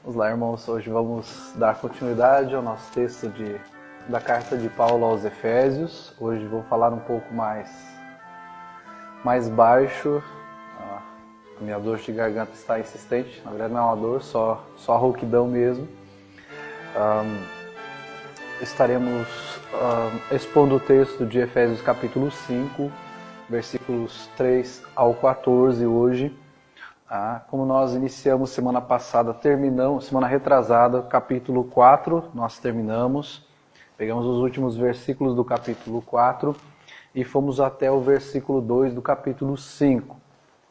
Vamos lá, irmãos, hoje vamos dar continuidade ao nosso texto da carta de Paulo aos Efésios. Hoje vou falar um pouco mais baixo. A minha dor de garganta está insistente, na verdade não é uma dor, só rouquidão mesmo. Estaremos expondo o texto de Efésios capítulo 5, versículos 3 ao 14 hoje. Como nós iniciamos semana passada, semana retrasada, capítulo 4, nós terminamos. Pegamos os últimos versículos do capítulo 4 e fomos até o versículo 2 do capítulo 5,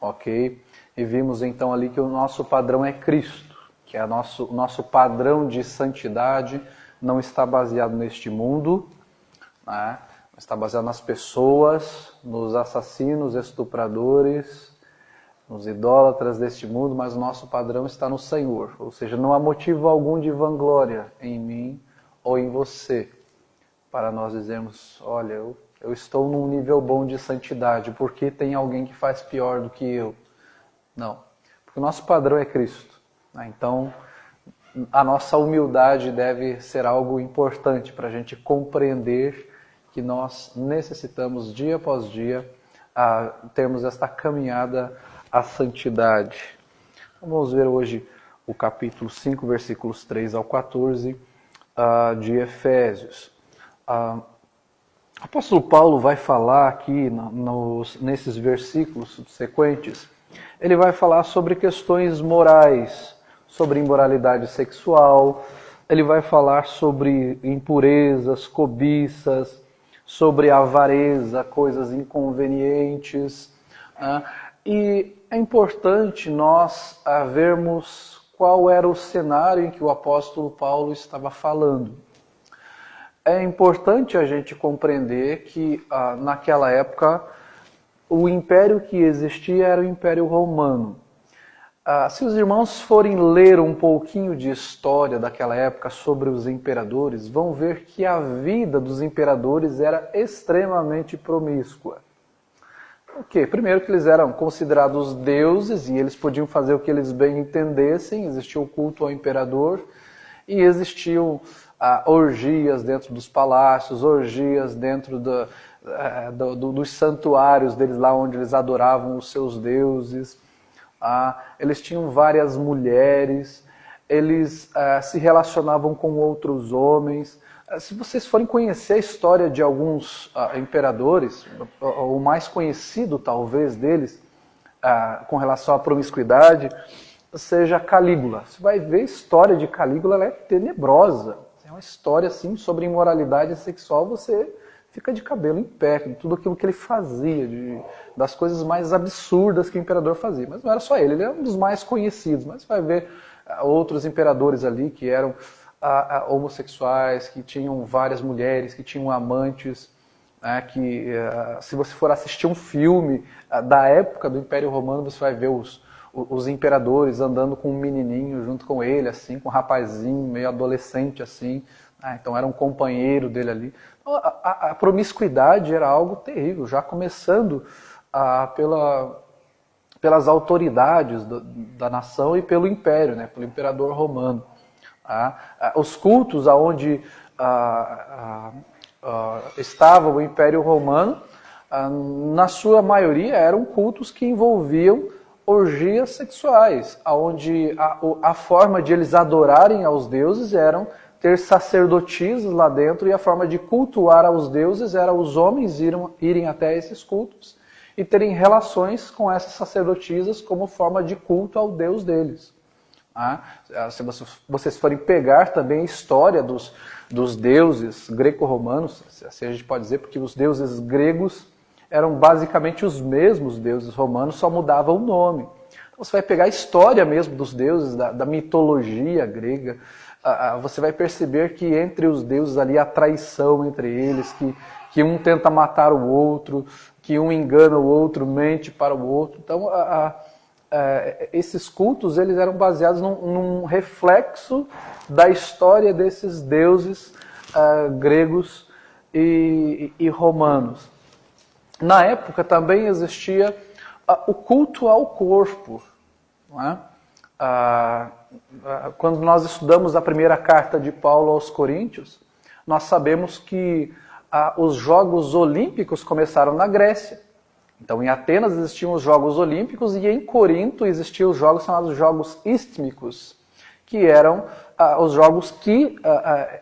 ok? E vimos então ali que o nosso padrão é Cristo, que é o nosso padrão de santidade não está baseado neste mundo, né? Está baseado nas pessoas, nos assassinos, estupradores, nos idólatras deste mundo, mas o nosso padrão está no Senhor. Ou seja, não há motivo algum de vanglória em mim ou em você, para nós dizermos, olha, eu estou num nível bom de santidade, porque tem alguém que faz pior do que eu. Não, porque o nosso padrão é Cristo. Então, a nossa humildade deve ser algo importante para a gente compreender que nós necessitamos, dia após dia, termos esta caminhada à santidade. Vamos ver hoje o capítulo 5, versículos 3 ao 14 de Efésios. O apóstolo Paulo vai falar aqui nesses versículos subsequentes, ele vai falar sobre questões morais, sobre imoralidade sexual, ele vai falar sobre impurezas, cobiças, sobre avareza, coisas inconvenientes. E é importante nós vermos qual era o cenário em que o apóstolo Paulo estava falando. É importante a gente compreender que naquela época o império que existia era o Império Romano. Se os irmãos forem ler um pouquinho de história daquela época sobre os imperadores, vão ver que a vida dos imperadores era extremamente promíscua. Por quê? Primeiro que eles eram considerados deuses e eles podiam fazer o que eles bem entendessem, existia o culto ao imperador e existiam orgias dentro dos palácios, orgias dentro dos santuários deles, lá onde eles adoravam os seus deuses. Eles tinham várias mulheres, eles se relacionavam com outros homens. Se vocês forem conhecer a história de alguns imperadores, o mais conhecido talvez deles, com relação à promiscuidade, seja Calígula. Você vai ver a história de Calígula, ela é tenebrosa. É uma história assim, sobre imoralidade sexual, você fica de cabelo em pé, de tudo aquilo que ele fazia, das coisas mais absurdas que o imperador fazia. Mas não era só ele era um dos mais conhecidos. Mas você vai ver outros imperadores ali que eram homossexuais, que tinham várias mulheres, que tinham amantes, que se você for assistir um filme da época do Império Romano, você vai ver os imperadores andando com um menininho junto com ele, assim, com um rapazinho meio adolescente, assim. Então era um companheiro dele ali. A promiscuidade era algo terrível, já começando pelas autoridades da nação e pelo império, né, pelo imperador romano. Os cultos aonde estava o Império Romano, na sua maioria eram cultos que envolviam orgias sexuais, onde a forma de eles adorarem aos deuses eram ter sacerdotisas lá dentro, e a forma de cultuar aos deuses era os homens irem até esses cultos e terem relações com essas sacerdotisas como forma de culto ao deus deles. Se vocês forem pegar também a história dos deuses greco-romanos, assim a gente pode dizer, porque os deuses gregos eram basicamente os mesmos deuses romanos, só mudavam o nome. Então você vai pegar a história mesmo dos deuses, da mitologia grega, você vai perceber que entre os deuses ali há traição entre eles, que um tenta matar o outro, que um engana o outro, mente para o outro. Então, esses cultos eles eram baseados num reflexo da história desses deuses gregos e romanos. Na época também existia o culto ao corpo, não é? quando nós estudamos a primeira carta de Paulo aos Coríntios, nós sabemos que os Jogos Olímpicos começaram na Grécia. Então, em Atenas existiam os Jogos Olímpicos e em Corinto existiam os jogos chamados Jogos Istmicos, que eram os jogos que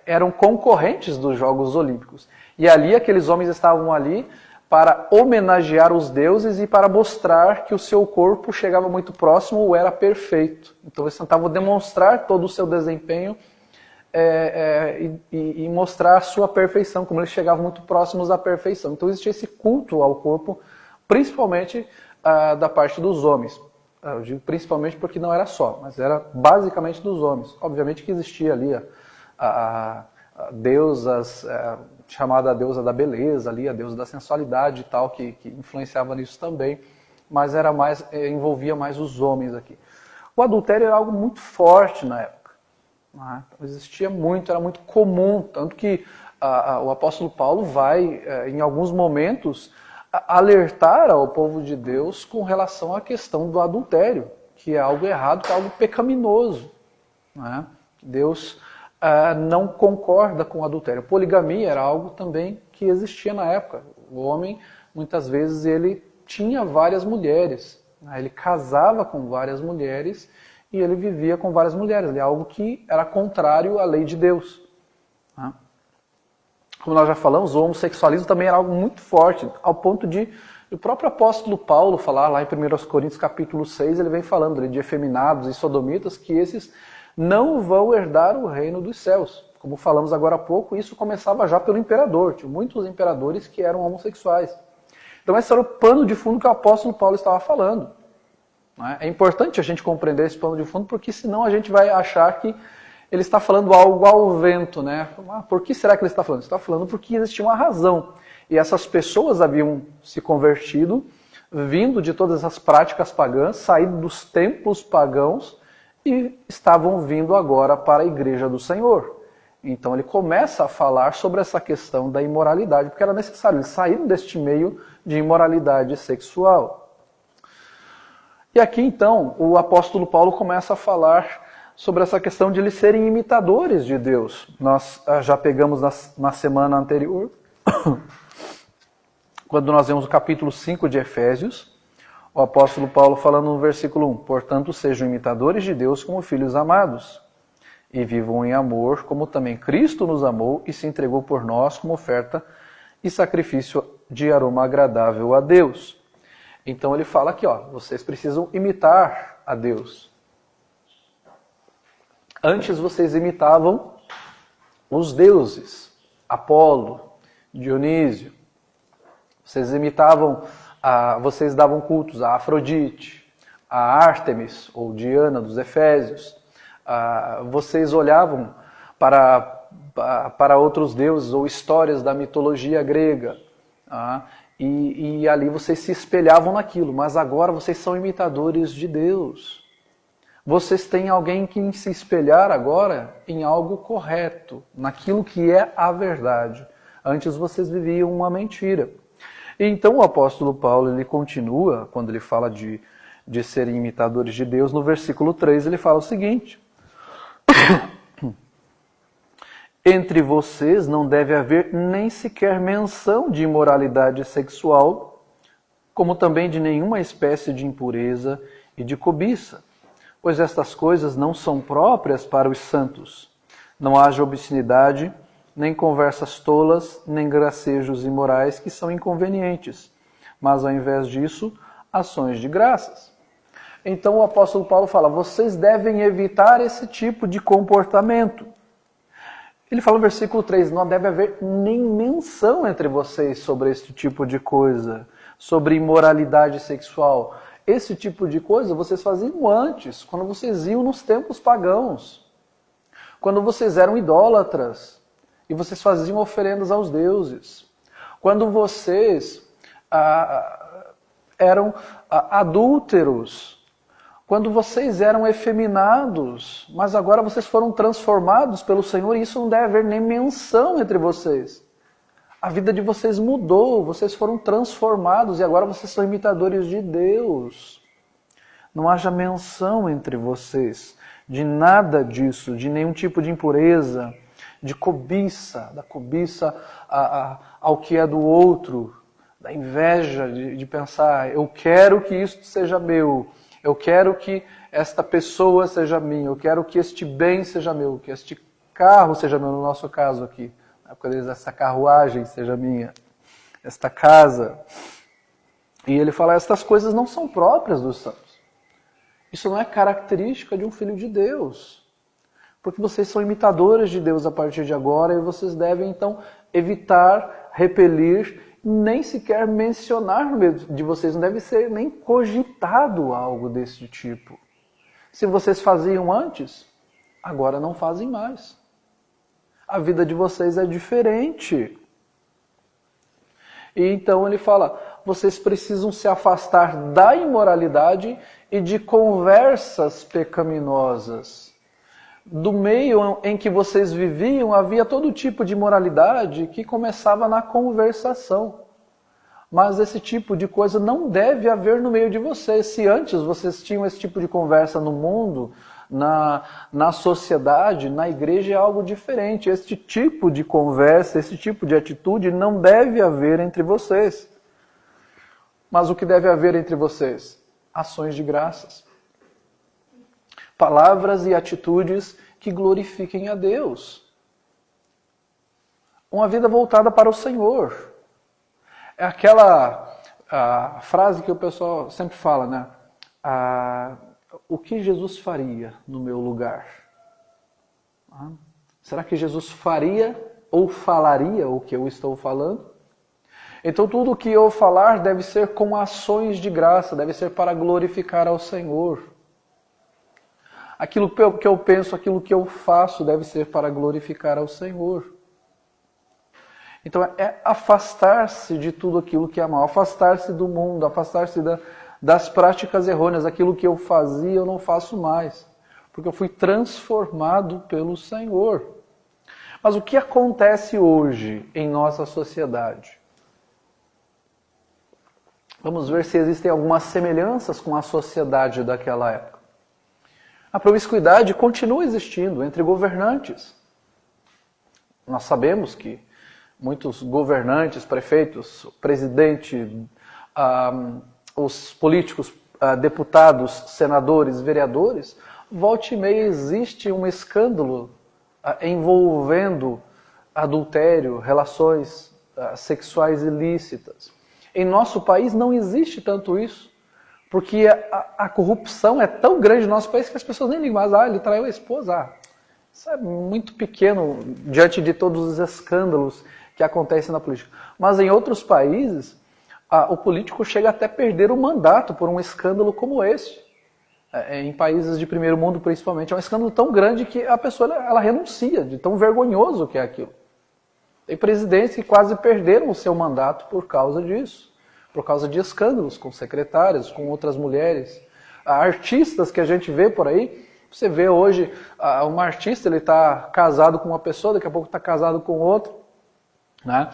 eram concorrentes dos Jogos Olímpicos. E ali, aqueles homens estavam ali para homenagear os deuses e para mostrar que o seu corpo chegava muito próximo ou era perfeito. Então, eles tentavam demonstrar todo o seu desempenho e mostrar a sua perfeição, como eles chegavam muito próximos à perfeição. Então, existia esse culto ao corpo, principalmente da parte dos homens. Eu digo principalmente porque não era só, mas era basicamente dos homens. Obviamente que existia ali a deusas, chamada a deusa da beleza, ali, a deusa da sensualidade e tal, que influenciava nisso também, mas era mais, envolvia mais os homens aqui. O adultério era algo muito forte na época. Né? Existia muito, era muito comum, tanto que o apóstolo Paulo vai, em alguns momentos, alertar ao povo de Deus com relação à questão do adultério, que é algo errado, que é algo pecaminoso. Né? Deus não concorda com o adultério. A poligamia era algo também que existia na época. O homem, muitas vezes, ele tinha várias mulheres. Né? Ele casava com várias mulheres e ele vivia com várias mulheres. É algo que era contrário à lei de Deus. Né? Como nós já falamos, o homossexualismo também era algo muito forte, ao ponto de o próprio apóstolo Paulo falar lá em 1 Coríntios capítulo 6, ele vem falando ali de efeminados e sodomitas, que esses não vão herdar o reino dos céus. Como falamos agora há pouco, isso começava já pelo imperador, tinha muitos imperadores que eram homossexuais. Então esse era o pano de fundo que o apóstolo Paulo estava falando. É importante a gente compreender esse pano de fundo, porque senão a gente vai achar que ele está falando algo ao vento, né? Por que será que ele está falando? Ele está falando porque existia uma razão. E essas pessoas haviam se convertido, vindo de todas as práticas pagãs, saído dos templos pagãos e estavam vindo agora para a igreja do Senhor. Então ele começa a falar sobre essa questão da imoralidade, porque era necessário, eles saíram deste meio de imoralidade sexual. E aqui então o apóstolo Paulo começa a falar sobre essa questão de eles serem imitadores de Deus. Nós já pegamos na semana anterior, quando nós vemos o capítulo 5 de Efésios, o apóstolo Paulo falando no versículo 1, portanto sejam imitadores de Deus como filhos amados, e vivam em amor, como também Cristo nos amou e se entregou por nós como oferta e sacrifício de aroma agradável a Deus. Então ele fala aqui, vocês precisam imitar a Deus. Antes vocês imitavam os deuses, Apolo, Dionísio. Vocês imitavam, vocês davam cultos a Afrodite, a Ártemis ou Diana dos Efésios. Vocês olhavam para outros deuses ou histórias da mitologia grega. E ali vocês se espelhavam naquilo, mas agora vocês são imitadores de Deus. Vocês têm alguém que se espelhar agora em algo correto, naquilo que é a verdade. Antes vocês viviam uma mentira. E então o apóstolo Paulo ele continua, quando ele fala de serem imitadores de Deus, no versículo 3 ele fala o seguinte: entre vocês não deve haver nem sequer menção de imoralidade sexual, como também de nenhuma espécie de impureza e de cobiça, pois estas coisas não são próprias para os santos. Não haja obscenidade, nem conversas tolas, nem gracejos imorais que são inconvenientes, mas ao invés disso, ações de graças. Então o apóstolo Paulo fala, vocês devem evitar esse tipo de comportamento. Ele fala no versículo 3, não deve haver nem menção entre vocês sobre esse tipo de coisa, sobre imoralidade sexual. Esse tipo de coisa vocês faziam antes, quando vocês iam nos templos pagãos, quando vocês eram idólatras e vocês faziam oferendas aos deuses, quando vocês eram adúlteros, quando vocês eram efeminados, mas agora vocês foram transformados pelo Senhor e isso não deve haver nem menção entre vocês. A vida de vocês mudou, vocês foram transformados e agora vocês são imitadores de Deus. não haja menção entre vocês de nada disso, de nenhum tipo de impureza, de cobiça, da cobiça ao que é do outro, da inveja, de pensar, eu quero que isto seja meu, eu quero que esta pessoa seja minha, eu quero que este bem seja meu, que este carro seja meu, no nosso caso aqui, essa carruagem seja minha, esta casa. E ele fala, estas coisas não são próprias dos santos. Isso não é característica de um filho de Deus. Porque vocês são imitadores de Deus a partir de agora e vocês devem, então, evitar, repelir, nem sequer mencionar no meio de vocês. Não deve ser nem cogitado algo desse tipo. Se vocês faziam antes, agora não fazem mais. A vida de vocês é diferente. E então ele fala, vocês precisam se afastar da imoralidade e de conversas pecaminosas. Do meio em que vocês viviam, havia todo tipo de moralidade que começava na conversação. Mas esse tipo de coisa não deve haver no meio de vocês. Se antes vocês tinham esse tipo de conversa no mundo, na sociedade, na igreja é algo diferente. Este tipo de conversa, esse tipo de atitude não deve haver entre vocês. Mas o que deve haver entre vocês? Ações de graças. Palavras e atitudes que glorifiquem a Deus. Uma vida voltada para o Senhor. É aquela frase que o pessoal sempre fala, né? O que Jesus faria no meu lugar? Será que Jesus faria ou falaria o que eu estou falando? Então tudo o que eu falar deve ser com ações de graça, deve ser para glorificar ao Senhor. Aquilo que eu penso, aquilo que eu faço deve ser para glorificar ao Senhor. Então é afastar-se de tudo aquilo que é mal, afastar-se do mundo, afastar-se das práticas errôneas. Aquilo que eu fazia eu não faço mais, porque eu fui transformado pelo Senhor. Mas o que acontece hoje em nossa sociedade? Vamos ver se existem algumas semelhanças com a sociedade daquela época. A promiscuidade continua existindo entre governantes. Nós sabemos que muitos governantes, prefeitos, presidente, os políticos, deputados, senadores, vereadores, volta e meia existe um escândalo envolvendo adultério, relações sexuais ilícitas. Em nosso país não existe tanto isso, porque a corrupção é tão grande no nosso país que as pessoas nem ligam mais. Ele traiu a esposa. Isso é muito pequeno diante de todos os escândalos que acontecem na política. Mas em outros países, o político chega até a perder o mandato por um escândalo como esse. Em países de primeiro mundo, principalmente, é um escândalo tão grande que a pessoa ela renuncia, de tão vergonhoso que é aquilo. Tem presidentes que quase perderam o seu mandato por causa disso, por causa de escândalos com secretárias, com outras mulheres. Artistas que a gente vê por aí, você vê hoje um artista, ele está casado com uma pessoa, daqui a pouco está casado com outra. Né?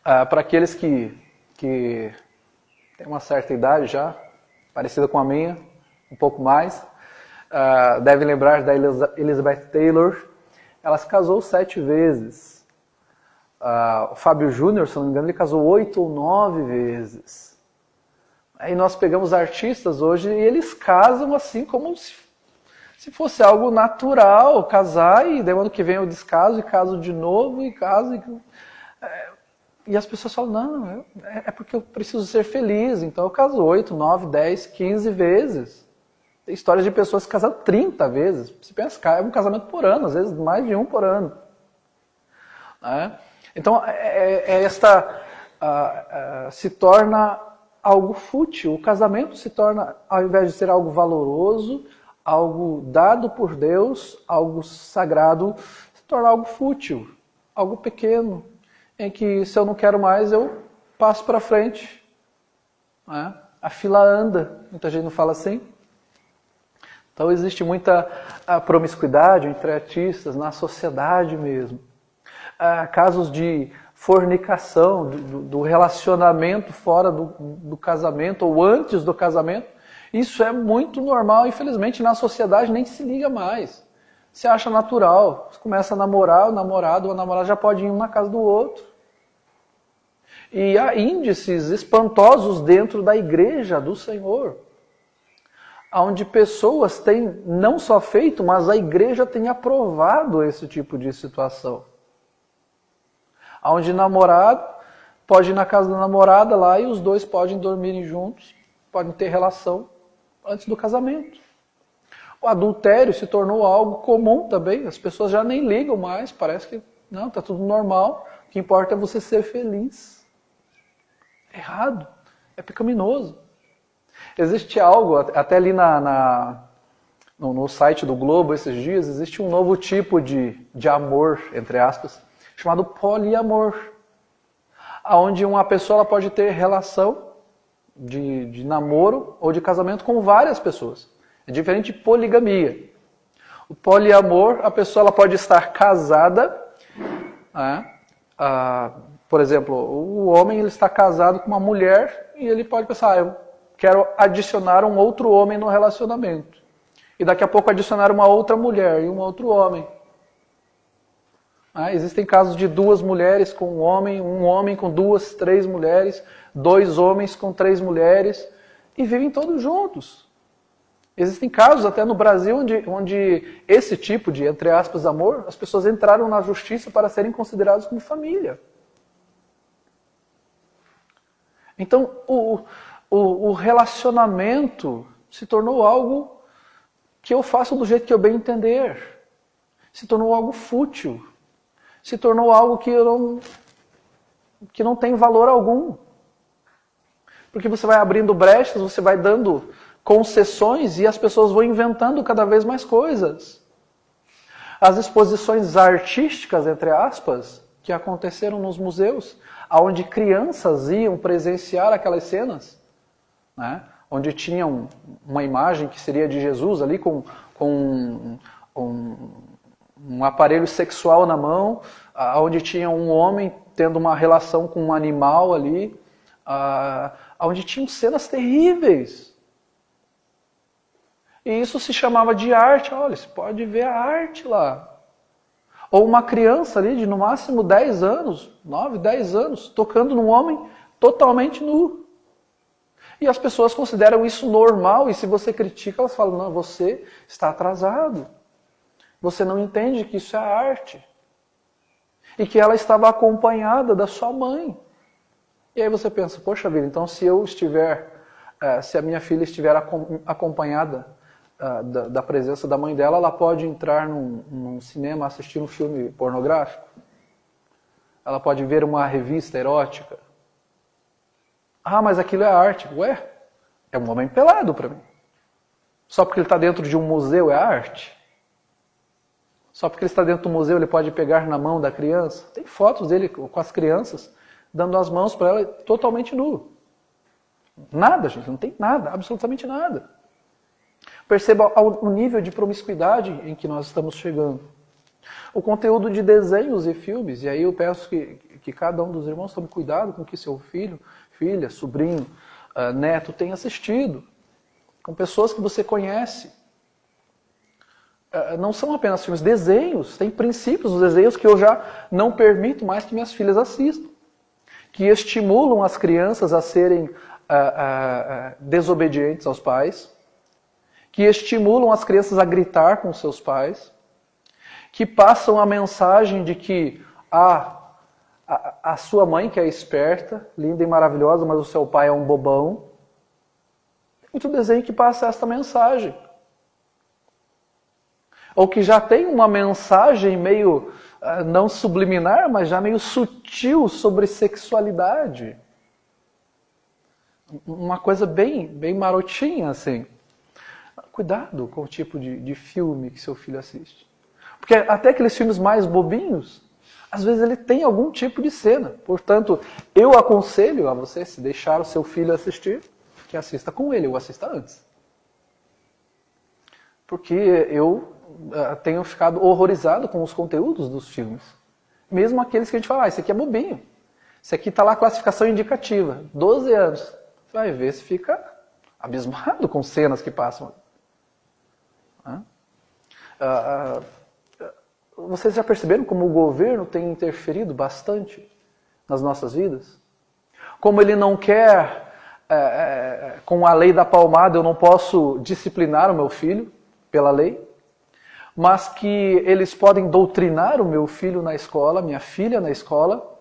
Para aqueles que têm uma certa idade já, parecida com a minha, um pouco mais, devem lembrar da Elizabeth Taylor. Ela se casou 7 vezes. O Fábio Júnior, se não me engano, ele casou 8 ou 9 vezes. Aí nós pegamos artistas hoje e eles casam assim como se fosse algo natural, casar e daí ano que vem eu descaso e caso de novo e caso. E as pessoas falam, não, é porque eu preciso ser feliz, então eu caso 8, 9, 10, 15 vezes. Tem histórias de pessoas que casaram 30 vezes. Você pensa, é um casamento por ano, às vezes mais de um por ano. Então, se torna algo fútil. O casamento se torna, ao invés de ser algo valoroso, algo dado por Deus, algo sagrado, se torna algo fútil, algo pequeno, em que se eu não quero mais, eu passo para frente. A fila anda, muita gente não fala assim. Então existe muita promiscuidade entre artistas, na sociedade mesmo. Casos de fornicação, do relacionamento fora do casamento ou antes do casamento. Isso é muito normal, infelizmente na sociedade nem se liga mais. Você acha natural, você começa a namorar, o namorado ou a namorada já pode ir um na casa do outro. E há índices espantosos dentro da igreja do Senhor, onde pessoas têm não só feito, mas a igreja tem aprovado esse tipo de situação. Onde namorado pode ir na casa da namorada lá e os dois podem dormirem juntos, podem ter relação antes do casamento. O adultério se tornou algo comum também, as pessoas já nem ligam mais, parece que não, está tudo normal, o que importa é você ser feliz. É errado, é pecaminoso. Existe algo, até ali no site do Globo esses dias, existe um novo tipo de amor, entre aspas, chamado poliamor. Onde uma pessoa ela pode ter relação de namoro ou de casamento com várias pessoas. É diferente de poligamia. O poliamor, a pessoa ela pode estar casada, por exemplo, o homem ele está casado com uma mulher e ele pode pensar, eu quero adicionar um outro homem no relacionamento. E daqui a pouco adicionar uma outra mulher e um outro homem. Existem casos de 2 mulheres com um homem com 2, 3 mulheres, 2 homens com 3 mulheres, e vivem todos juntos. Existem casos até no Brasil onde esse tipo de, entre aspas, amor, as pessoas entraram na justiça para serem consideradas como família. Então, o relacionamento se tornou algo que eu faço do jeito que eu bem entender. Se tornou algo fútil. Se tornou algo que não tem valor algum. Porque você vai abrindo brechas, você vai dando concessões e as pessoas vão inventando cada vez mais coisas. As exposições artísticas, entre aspas, que aconteceram nos museus, onde crianças iam presenciar aquelas cenas, né? Onde tinham uma imagem que seria de Jesus ali com um aparelho sexual na mão, onde tinha um homem tendo uma relação com um animal ali, onde tinham cenas terríveis. E isso se chamava de arte. Olha, você pode ver a arte lá. Ou uma criança ali de no máximo 10 anos, 9, 10 anos, tocando num homem totalmente nu. E as pessoas consideram isso normal, e se você critica, elas falam, não, você está atrasado. Você não entende que isso é arte. E que ela estava acompanhada da sua mãe. E aí você pensa, poxa vida, então se a minha filha estiver acompanhada da presença da mãe dela, ela pode entrar num cinema, assistir um filme pornográfico? Ela pode ver uma revista erótica? Mas aquilo é arte. Ué, é um homem pelado para mim. Só porque ele está dentro de um museu é arte? Só porque ele está dentro do museu ele pode pegar na mão da criança? Tem fotos dele com as crianças dando as mãos para ela totalmente nu. Nada, gente, não tem nada, absolutamente nada. Perceba o nível de promiscuidade em que nós estamos chegando. O conteúdo de desenhos e filmes, e aí eu peço que cada um dos irmãos tome cuidado com o que seu filho, filha, sobrinho, neto tem assistido. Com pessoas que você conhece. Não são apenas filmes, desenhos. Tem princípios dos desenhos que eu já não permito mais que minhas filhas assistam. Que estimulam as crianças a serem desobedientes aos pais. Que estimulam as crianças a gritar com seus pais. Que passam a mensagem de que a sua mãe que é esperta, linda e maravilhosa, mas o seu pai é um bobão. Tem muito desenho que passa esta mensagem. Ou que já tem uma mensagem meio, não subliminar, mas já meio sutil sobre sexualidade. Uma coisa bem marotinha, assim. Cuidado com o tipo de filme que seu filho assiste. Porque até aqueles filmes mais bobinhos, às vezes ele tem algum tipo de cena. Portanto, eu aconselho a você, se deixar o seu filho assistir, que assista com ele, ou assista antes. Porque eu tenho ficado horrorizado com os conteúdos dos filmes. Mesmo aqueles que a gente fala, esse aqui é bobinho. Esse aqui está lá a classificação indicativa, 12 anos. Você vai ver se fica abismado com cenas que passam. Vocês já perceberam como o governo tem interferido bastante nas nossas vidas? Como ele não quer, com a lei da palmada, eu não posso disciplinar o meu filho pela lei, mas que eles podem doutrinar o meu filho na escola, minha filha na escola,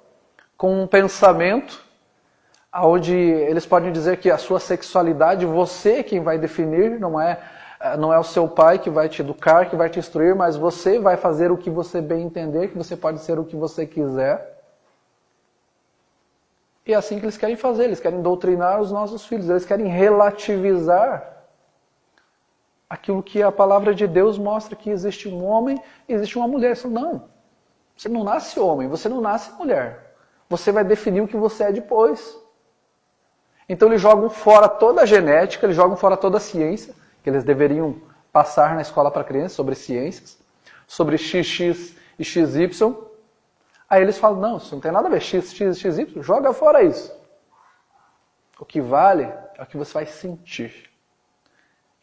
com um pensamento onde eles podem dizer que a sua sexualidade, você é quem vai definir, não é o seu pai que vai te educar, que vai te instruir, mas você vai fazer o que você bem entender, que você pode ser o que você quiser. E é assim que eles querem fazer, eles querem doutrinar os nossos filhos, eles querem relativizar aquilo que a palavra de Deus mostra, que existe um homem e existe uma mulher. Não, você não nasce homem, você não nasce mulher. Você vai definir o que você é depois. Então eles jogam fora toda a genética, eles jogam fora toda a ciência, que eles deveriam passar na escola para crianças sobre ciências, sobre XX e XY. Aí eles falam, não, isso não tem nada a ver, X, XY, joga fora isso. O que vale é o que você vai sentir.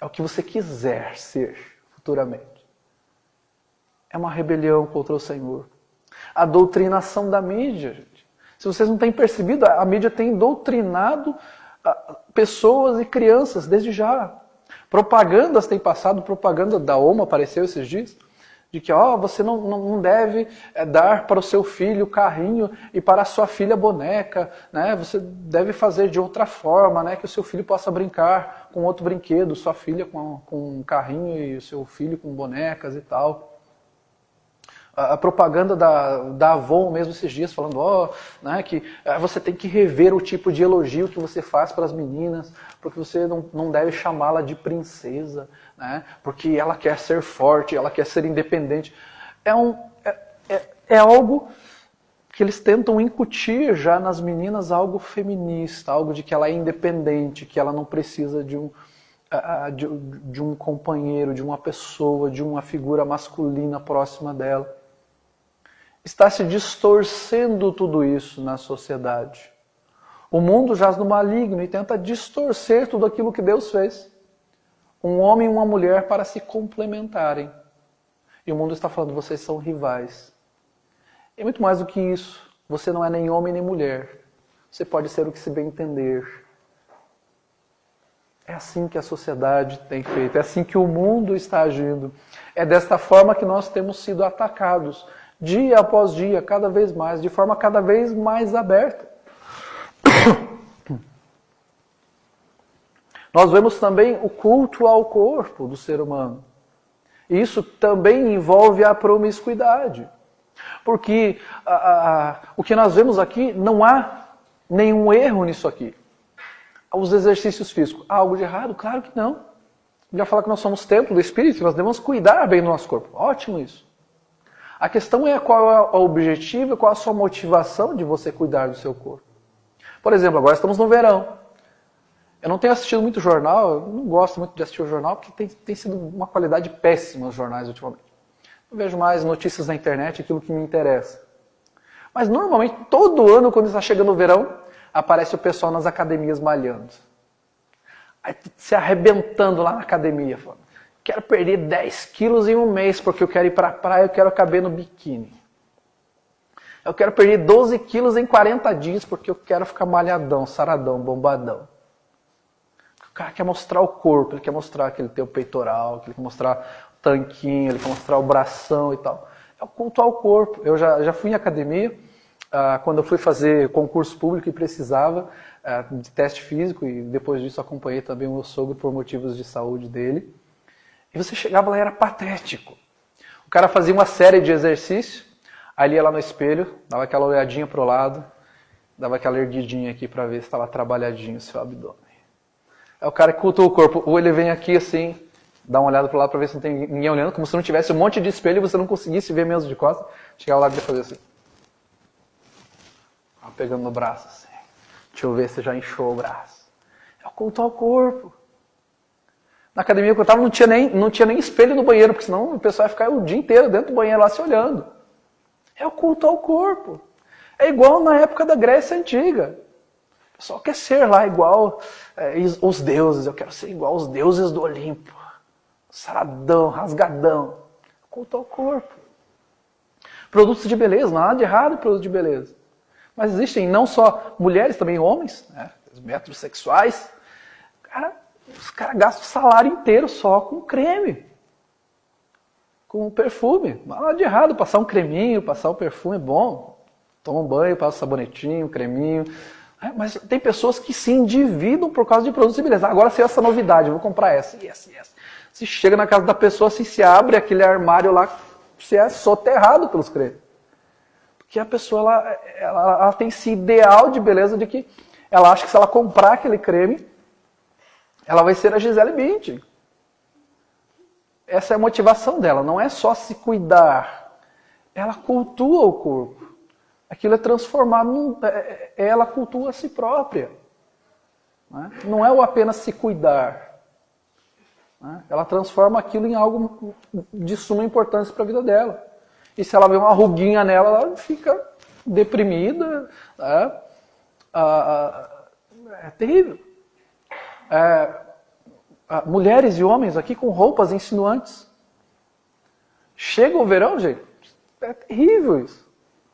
É o que você quiser ser futuramente. É uma rebelião contra o Senhor. A doutrinação da mídia, gente. Se vocês não têm percebido, a mídia tem doutrinado pessoas e crianças desde já. Propagandas têm passado, propaganda da OMA apareceu esses dias, de que você não deve dar para o seu filho carrinho e para a sua filha boneca, né? Você deve fazer de outra forma, né? Que o seu filho possa brincar com outro brinquedo, sua filha com um carrinho e o seu filho com bonecas e tal. A propaganda da Avon mesmo esses dias falando né, que você tem que rever o tipo de elogio que você faz para as meninas, porque você não deve chamá-la de princesa, né, porque ela quer ser forte, ela quer ser independente. É algo que eles tentam incutir já nas meninas, algo feminista, algo de que ela é independente, que ela não precisa de um companheiro, de uma pessoa, de uma figura masculina próxima dela. Está se distorcendo tudo isso na sociedade. O mundo jaz no maligno e tenta distorcer tudo aquilo que Deus fez. Um homem e uma mulher para se complementarem. E o mundo está falando, vocês são rivais. E muito mais do que isso, você não é nem homem nem mulher. Você pode ser o que se bem entender. É assim que a sociedade tem feito, é assim que o mundo está agindo. É desta forma que nós temos sido atacados. Dia após dia, cada vez mais, de forma cada vez mais aberta. Nós vemos também o culto ao corpo do ser humano. E isso também envolve a promiscuidade. Porque o que nós vemos aqui, não há nenhum erro nisso aqui. Os exercícios físicos, há algo de errado? Claro que não. Já fala que nós somos templo do Espírito, nós devemos cuidar bem do nosso corpo. Ótimo isso. A questão é qual é o objetivo e qual é a sua motivação de você cuidar do seu corpo. Por exemplo, agora estamos no verão. Eu não tenho assistido muito jornal, eu não gosto muito de assistir o jornal, porque tem sido uma qualidade péssima os jornais ultimamente. Eu vejo mais notícias na internet, aquilo que me interessa. Mas normalmente, todo ano, quando está chegando o verão, aparece o pessoal nas academias malhando. Aí se arrebentando lá na academia, falando, quero perder 10 quilos em um mês, porque eu quero ir para a praia, eu quero caber no biquíni. Eu quero perder 12 quilos em 40 dias, porque eu quero ficar malhadão, saradão, bombadão. O cara quer mostrar o corpo, ele quer mostrar que ele tem o peitoral, que ele quer mostrar o tanquinho, ele quer mostrar o bração e tal. É o culto ao corpo. Eu já fui em academia, quando eu fui fazer concurso público e precisava de teste físico, e depois disso acompanhei também o meu sogro por motivos de saúde dele. E você chegava lá e era patético. O cara fazia uma série de exercícios, aí ele ia lá no espelho, dava aquela olhadinha pro lado, dava aquela erguidinha aqui para ver se estava trabalhadinho o seu abdômen. É o cara que cultua o corpo. Ou ele vem aqui assim, dá uma olhada pro lado para ver se não tem ninguém olhando, como se não tivesse um monte de espelho e você não conseguisse ver mesmo de costas. Chegava lá e fazer assim. Pegando no braço assim. Deixa eu ver se já inchou o braço. É o culto ao corpo. Na academia que eu estava não tinha nem espelho no banheiro, porque senão o pessoal ia ficar o dia inteiro dentro do banheiro lá se olhando. É o culto ao corpo. É igual na época da Grécia Antiga. O pessoal quer ser lá igual os deuses. Eu quero ser igual aos deuses do Olimpo. Saradão, rasgadão. Culto ao corpo. Produtos de beleza, nada de errado em produtos de beleza. Mas existem não só mulheres, também homens, né? Os metrosexuais. Os caras gastam o salário inteiro só com creme. Com perfume. Nada de errado passar um creminho, passar um perfume é bom. Toma um banho, passa um sabonetinho, um creminho. Mas tem pessoas que se endividam por causa de produtos de beleza. Agora se essa novidade, eu vou comprar essa. Se chega na casa da pessoa, assim, se abre aquele armário lá, se é soterrado pelos cremes. Porque a pessoa ela tem esse ideal de beleza de que ela acha que se ela comprar aquele creme, ela vai ser a Gisele Bündchen. Essa é a motivação dela, não é só se cuidar. Ela cultua o corpo. Aquilo é transformado, ela cultua a si própria. Não é o apenas se cuidar. Ela transforma aquilo em algo de suma importância para a vida dela. E se ela vê uma ruguinha nela, ela fica deprimida. É terrível. Mulheres e homens aqui com roupas insinuantes. Chega o verão, gente, é terrível isso.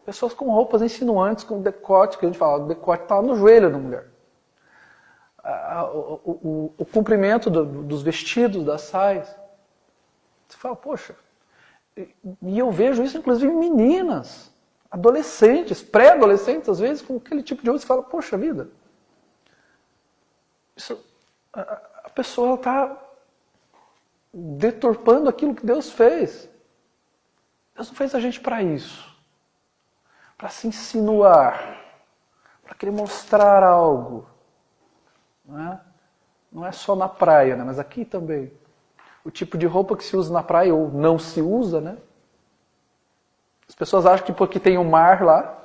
Pessoas com roupas insinuantes, com decote, que a gente fala, o decote está no joelho da mulher. O comprimento dos vestidos, das saias. Você fala, poxa, e eu vejo isso inclusive em meninas, adolescentes, pré-adolescentes, às vezes, com aquele tipo de roupa, você fala, poxa vida, a pessoa está deturpando aquilo que Deus fez. Deus não fez a gente para isso. Para se insinuar, para querer mostrar algo. Não é só na praia, né? Mas aqui também. O tipo de roupa que se usa na praia ou não se usa, né? As pessoas acham que porque tem o mar lá,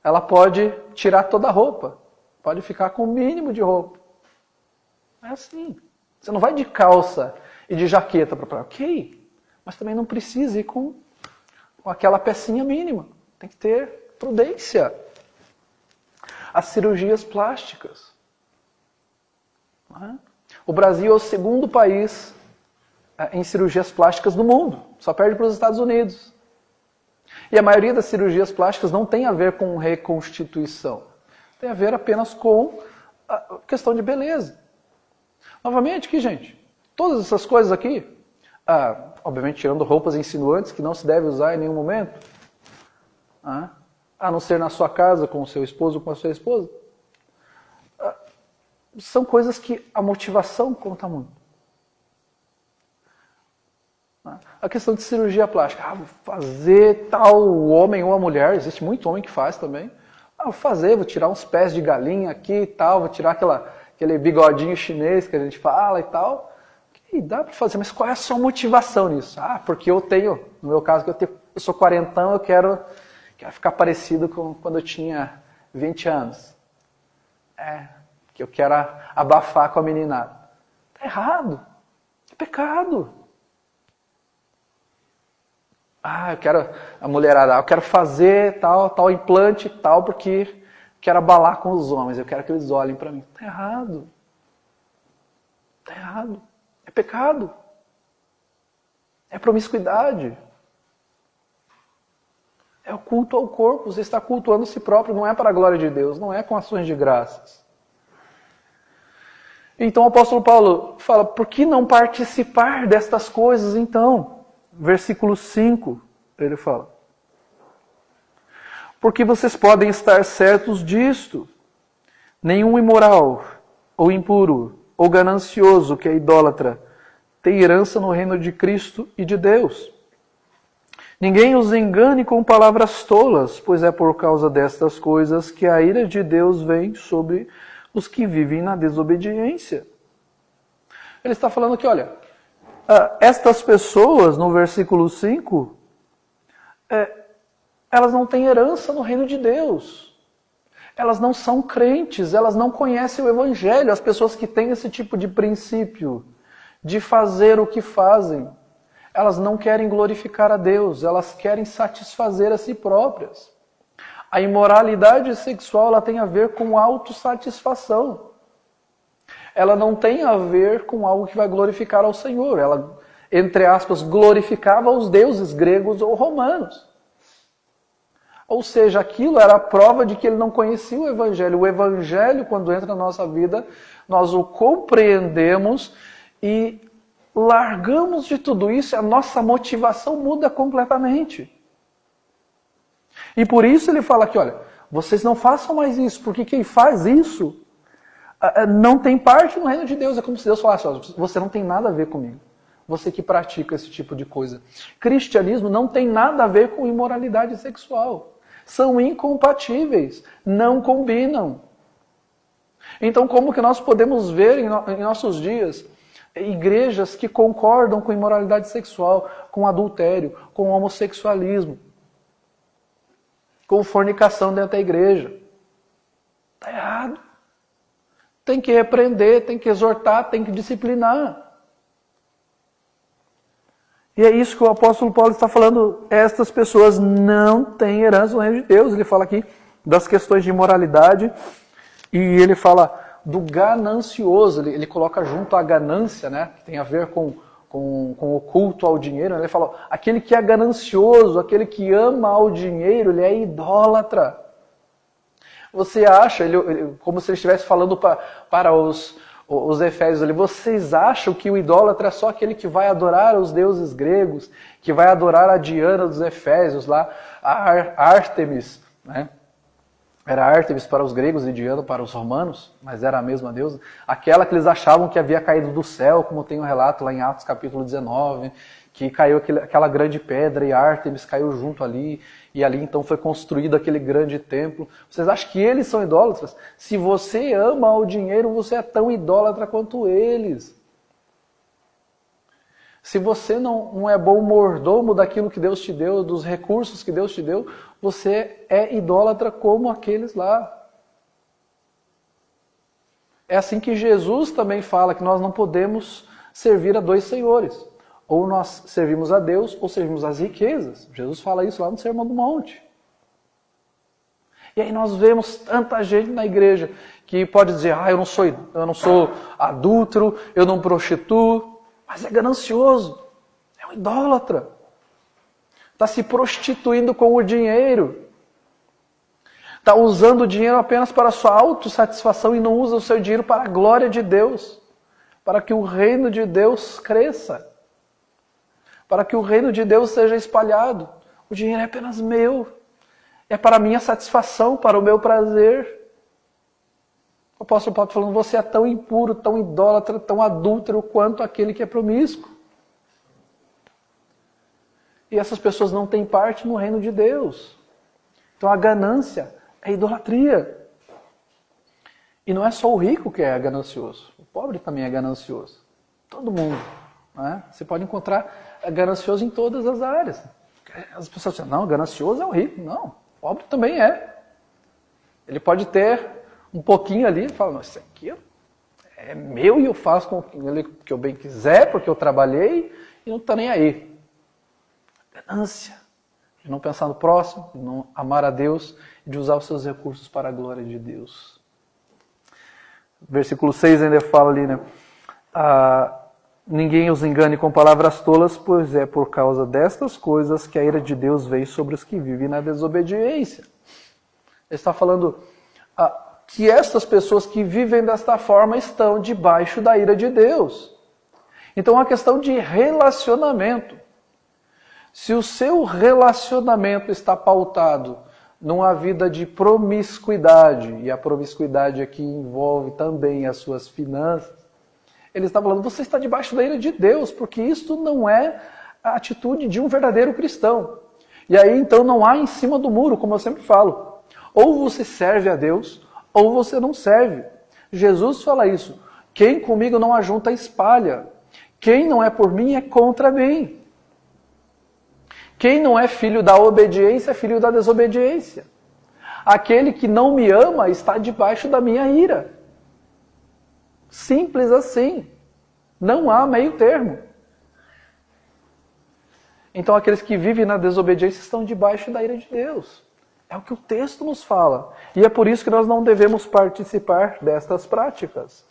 ela pode tirar toda a roupa. Pode ficar com o mínimo de roupa. É assim. Você não vai de calça e de jaqueta para a praia. Ok, mas também não precisa ir com aquela pecinha mínima. Tem que ter prudência. As cirurgias plásticas. O Brasil é o segundo país em cirurgias plásticas do mundo. Só perde para os Estados Unidos. E a maioria das cirurgias plásticas não tem a ver com reconstituição. Tem a ver apenas com a questão de beleza. Novamente aqui, gente, todas essas coisas aqui, obviamente tirando roupas insinuantes que não se deve usar em nenhum momento, a não ser na sua casa com o seu esposo ou com a sua esposa, são coisas que a motivação conta muito. A questão de cirurgia plástica, vou fazer tal homem ou a mulher, existe muito homem que faz também, vou tirar uns pés de galinha aqui e tal, vou tirar aquele bigodinho chinês que a gente fala e tal. E dá para fazer, mas qual é a sua motivação nisso? Porque eu tenho, no meu caso, eu sou quarentão, eu quero ficar parecido com quando eu tinha 20 anos. Que eu quero abafar com a meninada. Está errado. É pecado. Eu quero, a mulherada, eu quero fazer tal implante e tal, porque quero abalar com os homens, eu quero que eles olhem para mim. Está errado. Está errado. É pecado. É promiscuidade. É o culto ao corpo. Você está cultuando si próprio, não é para a glória de Deus, não é com ações de graças. Então o apóstolo Paulo fala, por que não participar destas coisas então? Versículo 5, ele fala. Porque vocês podem estar certos disto. Nenhum imoral, ou impuro, ou ganancioso, que é idólatra, tem herança no reino de Cristo e de Deus. Ninguém os engane com palavras tolas, pois é por causa destas coisas que a ira de Deus vem sobre os que vivem na desobediência. Ele está falando aqui, olha, estas pessoas, no versículo 5, elas não têm herança no reino de Deus. Elas não são crentes, elas não conhecem o Evangelho. As pessoas que têm esse tipo de princípio, de fazer o que fazem, elas não querem glorificar a Deus, elas querem satisfazer a si próprias. A imoralidade sexual ela tem a ver com autossatisfação. Ela não tem a ver com algo que vai glorificar ao Senhor. Ela, entre aspas, glorificava os deuses gregos ou romanos. Ou seja, aquilo era a prova de que ele não conhecia o Evangelho. O Evangelho, quando entra na nossa vida, nós o compreendemos e largamos de tudo isso e a nossa motivação muda completamente. E por isso ele fala aqui, olha, vocês não façam mais isso, porque quem faz isso não tem parte no reino de Deus. É como se Deus falasse, olha, você não tem nada a ver comigo. Você que pratica esse tipo de coisa. Cristianismo não tem nada a ver com imoralidade sexual. São incompatíveis, não combinam. Então como que nós podemos ver em nossos dias igrejas que concordam com imoralidade sexual, com adultério, com homossexualismo, com fornicação dentro da igreja? Está errado. Tem que repreender, tem que exortar, tem que disciplinar. E é isso que o apóstolo Paulo está falando. Estas pessoas não têm herança no reino de Deus. Ele fala aqui das questões de imoralidade e ele fala do ganancioso. Ele coloca junto a ganância, né, que tem a ver com o culto ao dinheiro. Ele fala, aquele que é ganancioso, aquele que ama ao dinheiro, ele é idólatra. Você acha, como se ele estivesse falando para os efésios ali, vocês acham que o idólatra é só aquele que vai adorar os deuses gregos, que vai adorar a Diana dos Efésios lá, a Ártemis, né? Era Ártemis para os gregos e Diana para os romanos, mas era a mesma deusa. Aquela que eles achavam que havia caído do céu, como tem um relato lá em Atos capítulo 19, que caiu aquela grande pedra e Ártemis caiu junto ali, e ali então foi construído aquele grande templo. Vocês acham que eles são idólatras? Se você ama o dinheiro, você é tão idólatra quanto eles. Se você não é bom mordomo daquilo que Deus te deu, dos recursos que Deus te deu, você é idólatra como aqueles lá. É assim que Jesus também fala que nós não podemos servir a dois senhores. Ou nós servimos a Deus ou servimos às riquezas. Jesus fala isso lá no Sermão do Monte. E aí nós vemos tanta gente na igreja que pode dizer, eu não sou adúltero, eu não prostituo, mas é ganancioso, é um idólatra. Está se prostituindo com o dinheiro. Está usando o dinheiro apenas para a sua autossatisfação e não usa o seu dinheiro para a glória de Deus. Para que o reino de Deus cresça. Para que o reino de Deus seja espalhado. O dinheiro é apenas meu. É para a minha satisfação, para o meu prazer. O apóstolo Paulo falando, você é tão impuro, tão idólatra, tão adúltero quanto aquele que é promíscuo. E essas pessoas não têm parte no reino de Deus. Então a ganância é idolatria. E não é só o rico que é ganancioso. O pobre também é ganancioso. Todo mundo. Né? Você pode encontrar ganancioso em todas as áreas. As pessoas dizem, não, ganancioso é o rico. Não, o pobre também é. Ele pode ter um pouquinho ali e fala, isso aqui é meu e eu faço com o que eu bem quiser, porque eu trabalhei e não está nem aí. Ganância, de não pensar no próximo, de não amar a Deus e de usar os seus recursos para a glória de Deus. Versículo 6 ainda fala ali, né? Ninguém os engane com palavras tolas, pois é por causa destas coisas que a ira de Deus veio sobre os que vivem na desobediência. Ele está falando que estas pessoas que vivem desta forma estão debaixo da ira de Deus. Então é uma questão de relacionamento. Se o seu relacionamento está pautado numa vida de promiscuidade, e a promiscuidade aqui envolve também as suas finanças, ele está falando, você está debaixo da ira de Deus, porque isto não é a atitude de um verdadeiro cristão. E aí então não há em cima do muro, como eu sempre falo. Ou você serve a Deus, ou você não serve. Jesus fala isso. Quem comigo não ajunta, espalha. Quem não é por mim é contra mim. Quem não é filho da obediência é filho da desobediência. Aquele que não me ama está debaixo da minha ira. Simples assim. Não há meio termo. Então aqueles que vivem na desobediência estão debaixo da ira de Deus. É o que o texto nos fala. E é por isso que nós não devemos participar destas práticas.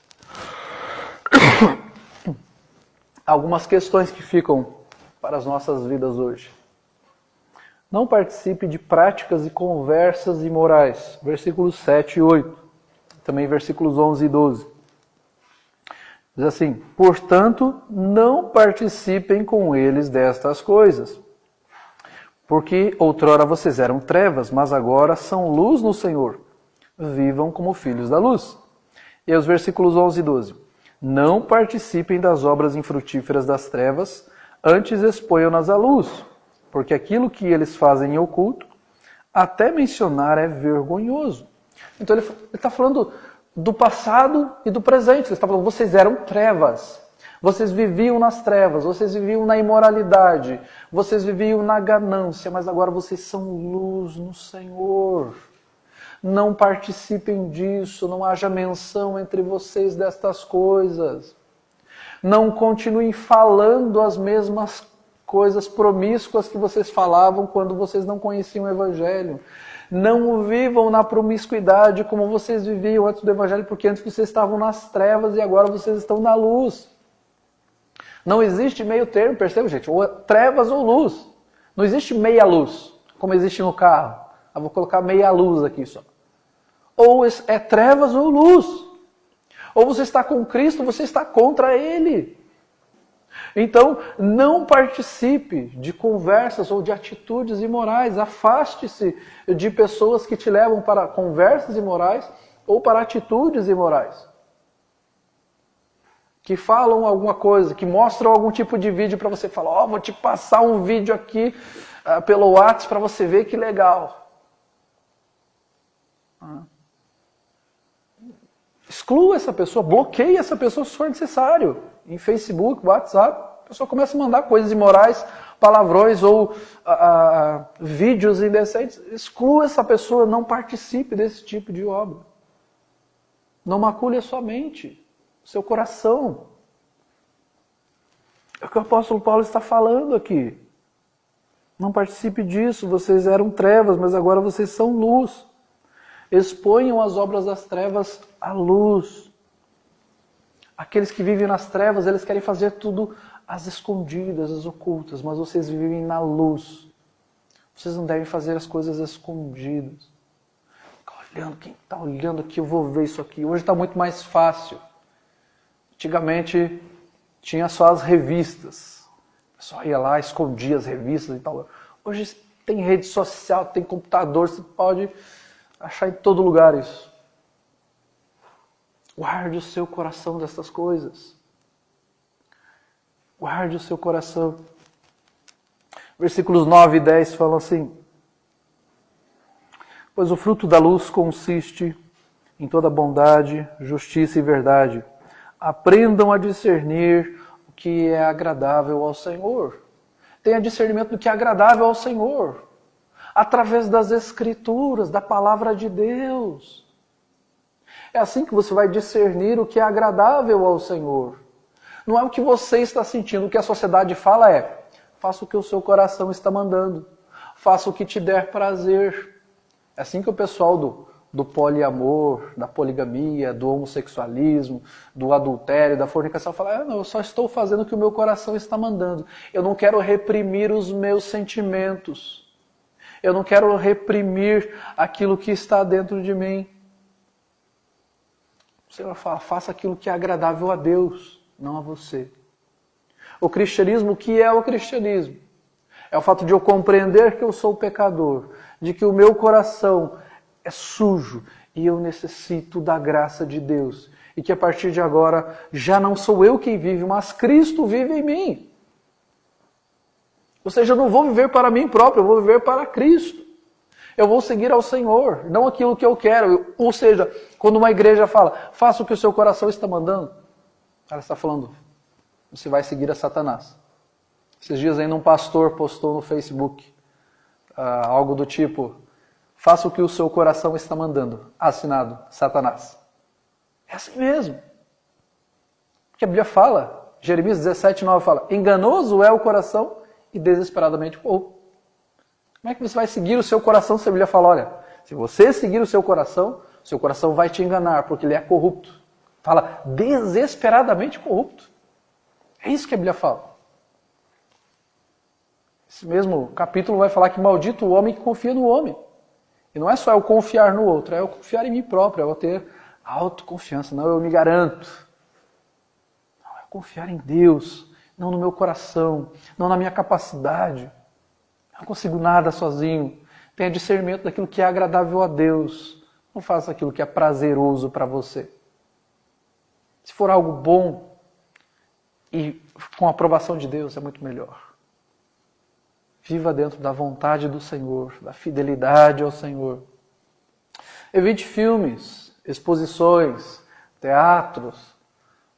Algumas questões que ficam para as nossas vidas hoje. Não participe de práticas e conversas imorais. Versículos 7 e 8. Também versículos 11 e 12. Diz assim: portanto, não participem com eles destas coisas. Porque outrora vocês eram trevas, mas agora são luz no Senhor. Vivam como filhos da luz. E os versículos 11 e 12. Não participem das obras infrutíferas das trevas, antes exponham-nas à luz. Porque aquilo que eles fazem em oculto, até mencionar é vergonhoso. Então ele está falando do passado e do presente. Ele está falando, vocês eram trevas. Vocês viviam nas trevas, vocês viviam na imoralidade, vocês viviam na ganância, mas agora vocês são luz no Senhor. Não participem disso, não haja menção entre vocês destas coisas. Não continuem falando as mesmas coisas promíscuas que vocês falavam quando vocês não conheciam o Evangelho. Não vivam na promiscuidade como vocês viviam antes do Evangelho, porque antes vocês estavam nas trevas e agora vocês estão na luz. Não existe meio termo, perceba, gente? Ou trevas ou luz. Não existe meia luz, como existe no carro. Eu vou colocar meia luz aqui só. Ou é trevas ou luz. Ou você está com Cristo, ou você está contra Ele. Então, não participe de conversas ou de atitudes imorais. Afaste-se de pessoas que te levam para conversas imorais ou para atitudes imorais. Que falam alguma coisa, que mostram algum tipo de vídeo para você falar, vou te passar um vídeo aqui pelo WhatsApp para você ver que legal. Exclua essa pessoa, bloqueie essa pessoa se for necessário. Em Facebook, WhatsApp, a pessoa começa a mandar coisas imorais, palavrões ou vídeos indecentes. Exclua essa pessoa, não participe desse tipo de obra. Não macule a sua mente. Seu coração. É o que o apóstolo Paulo está falando aqui. Não participe disso, vocês eram trevas, mas agora vocês são luz. Exponham as obras das trevas à luz. Aqueles que vivem nas trevas, eles querem fazer tudo às escondidas, às ocultas, mas vocês vivem na luz. Vocês não devem fazer as coisas escondidas. Olhando, quem está olhando aqui, eu vou ver isso aqui. Hoje está muito mais fácil. Antigamente tinha só as revistas. O pessoal ia lá, escondia as revistas e tal. Hoje tem rede social, tem computador, você pode achar em todo lugar isso. Guarde o seu coração dessas coisas. Guarde o seu coração. Versículos 9 e 10 falam assim: pois o fruto da luz consiste em toda bondade, justiça e verdade. Aprendam a discernir o que é agradável ao Senhor. Tenha discernimento do que é agradável ao Senhor. Através das Escrituras, da Palavra de Deus. É assim que você vai discernir o que é agradável ao Senhor. Não é o que você está sentindo. O que a sociedade fala é: faça o que o seu coração está mandando. Faça o que te der prazer. É assim que o pessoal do poliamor, da poligamia, do homossexualismo, do adultério, da fornicação fala: não, eu só estou fazendo o que o meu coração está mandando. Eu não quero reprimir os meus sentimentos. Eu não quero reprimir aquilo que está dentro de mim. O Senhor fala: faça aquilo que é agradável a Deus, não a você. O cristianismo, o que é o cristianismo? É o fato de eu compreender que eu sou pecador, de que o meu coração é sujo e eu necessito da graça de Deus. E que a partir de agora já não sou eu quem vive, mas Cristo vive em mim. Ou seja, eu não vou viver para mim próprio, eu vou viver para Cristo. Eu vou seguir ao Senhor, não aquilo que eu quero. Ou seja, quando uma igreja fala: faça o que o seu coração está mandando, ela está falando: você vai seguir a Satanás. Esses dias ainda um pastor postou no Facebook algo do tipo: faça o que o seu coração está mandando. Assinado, Satanás. É assim mesmo. Porque a Bíblia fala, Jeremias 17:9 fala: enganoso é o coração e desesperadamente corrupto. Como é que você vai seguir o seu coração se a Bíblia fala, olha, se você seguir o seu coração vai te enganar, porque ele é corrupto. Fala, desesperadamente corrupto. É isso que a Bíblia fala. Esse mesmo capítulo vai falar que maldito o homem que confia no homem. E não é só eu confiar no outro, é eu confiar em mim próprio, é eu ter autoconfiança, não eu me garanto. Não, é eu confiar em Deus, não no meu coração, não na minha capacidade. Eu não consigo nada sozinho. Tenha discernimento daquilo que é agradável a Deus. Não faça aquilo que é prazeroso para você. Se for algo bom e com a aprovação de Deus, é muito melhor. Viva dentro da vontade do Senhor, da fidelidade ao Senhor. Evite filmes, exposições, teatros,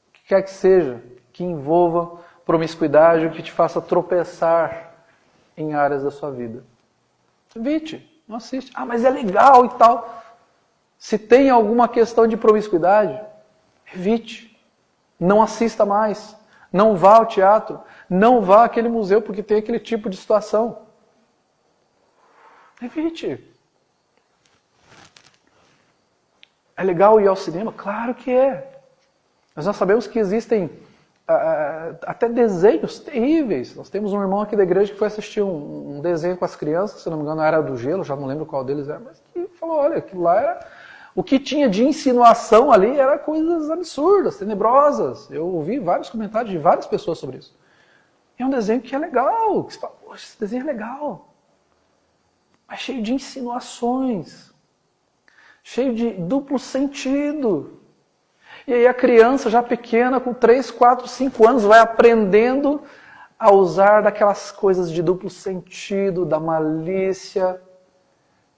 o que quer que seja, que envolva promiscuidade ou que te faça tropeçar em áreas da sua vida. Evite, não assiste. Ah, mas é legal e tal. Se tem alguma questão de promiscuidade, evite. Não assista mais. Não vá ao teatro. Não vá àquele museu porque tem aquele tipo de situação. Evite. É legal ir ao cinema? Claro que é. Mas nós sabemos que existem até desenhos terríveis. Nós temos um irmão aqui da igreja que foi assistir um desenho com as crianças, se não me engano Era do Gelo, já não lembro qual deles era, mas que falou, olha, aquilo lá era... O que tinha de insinuação ali era coisas absurdas, tenebrosas. Eu ouvi vários comentários de várias pessoas sobre isso. É um desenho que é legal, que você fala, poxa, esse desenho é legal. Mas cheio de insinuações, cheio de duplo sentido. E aí a criança já pequena, com 3, 4, 5 anos, vai aprendendo a usar daquelas coisas de duplo sentido, da malícia,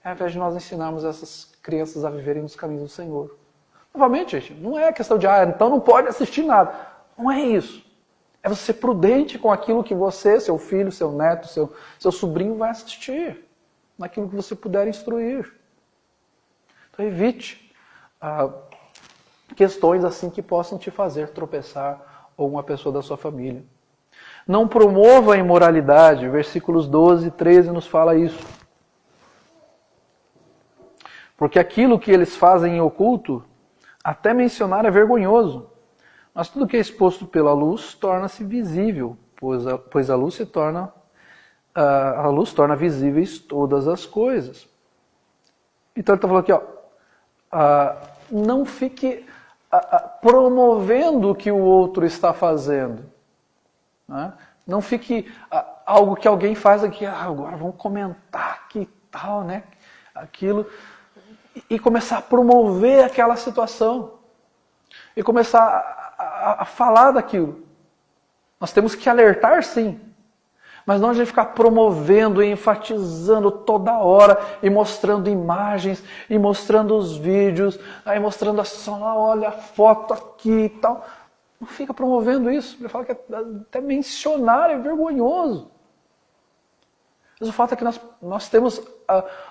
ao invés de nós ensinarmos essas crianças a viverem nos caminhos do Senhor. Novamente, gente, não é questão de, então não pode assistir nada. Não é isso. É você ser prudente com aquilo que você, seu filho, seu neto, seu sobrinho vai assistir. Naquilo que você puder instruir. Então evite questões assim que possam te fazer tropeçar ou uma pessoa da sua família. Não promova a imoralidade. Versículos 12 e 13 nos fala isso. Porque aquilo que eles fazem em oculto, até mencionar é vergonhoso. Mas tudo que é exposto pela luz torna-se visível, pois a luz torna visíveis todas as coisas. Então ele está falando aqui, não fique promovendo o que o outro está fazendo. Né? Não fique algo que alguém faz aqui, agora vamos comentar aqui e tal, né? Aquilo... E começar a promover aquela situação. E começar a falar daquilo. Nós temos que alertar, sim. Mas não a gente ficar promovendo e enfatizando toda hora. E mostrando imagens. E mostrando os vídeos. Aí mostrando olha a foto aqui e tal. Não fica promovendo isso. Ele fala que até mencionar é vergonhoso. Mas o fato é que nós temos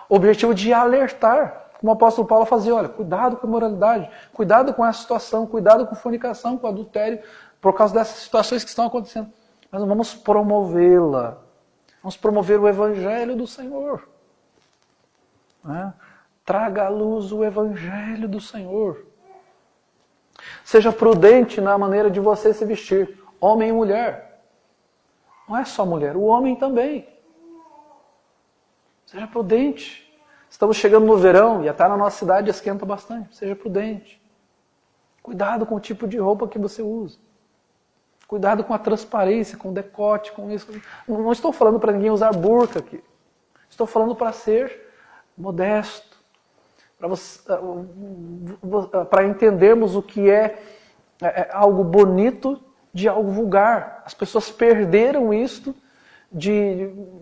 o objetivo de alertar. Como o apóstolo Paulo fazia, olha, cuidado com a imoralidade, cuidado com essa situação, cuidado com fornicação, com adultério, por causa dessas situações que estão acontecendo. Mas não vamos promovê-la. Vamos promover o Evangelho do Senhor. Né? Traga à luz o Evangelho do Senhor. Seja prudente na maneira de você se vestir, homem e mulher. Não é só mulher, o homem também. Seja prudente. Estamos chegando no verão e até na nossa cidade esquenta bastante. Seja prudente. Cuidado com o tipo de roupa que você usa. Cuidado com a transparência, com o decote, com isso. Não estou falando para ninguém usar burca aqui. Estou falando para ser modesto. Para entendermos o que é algo bonito de algo vulgar. As pessoas perderam isto,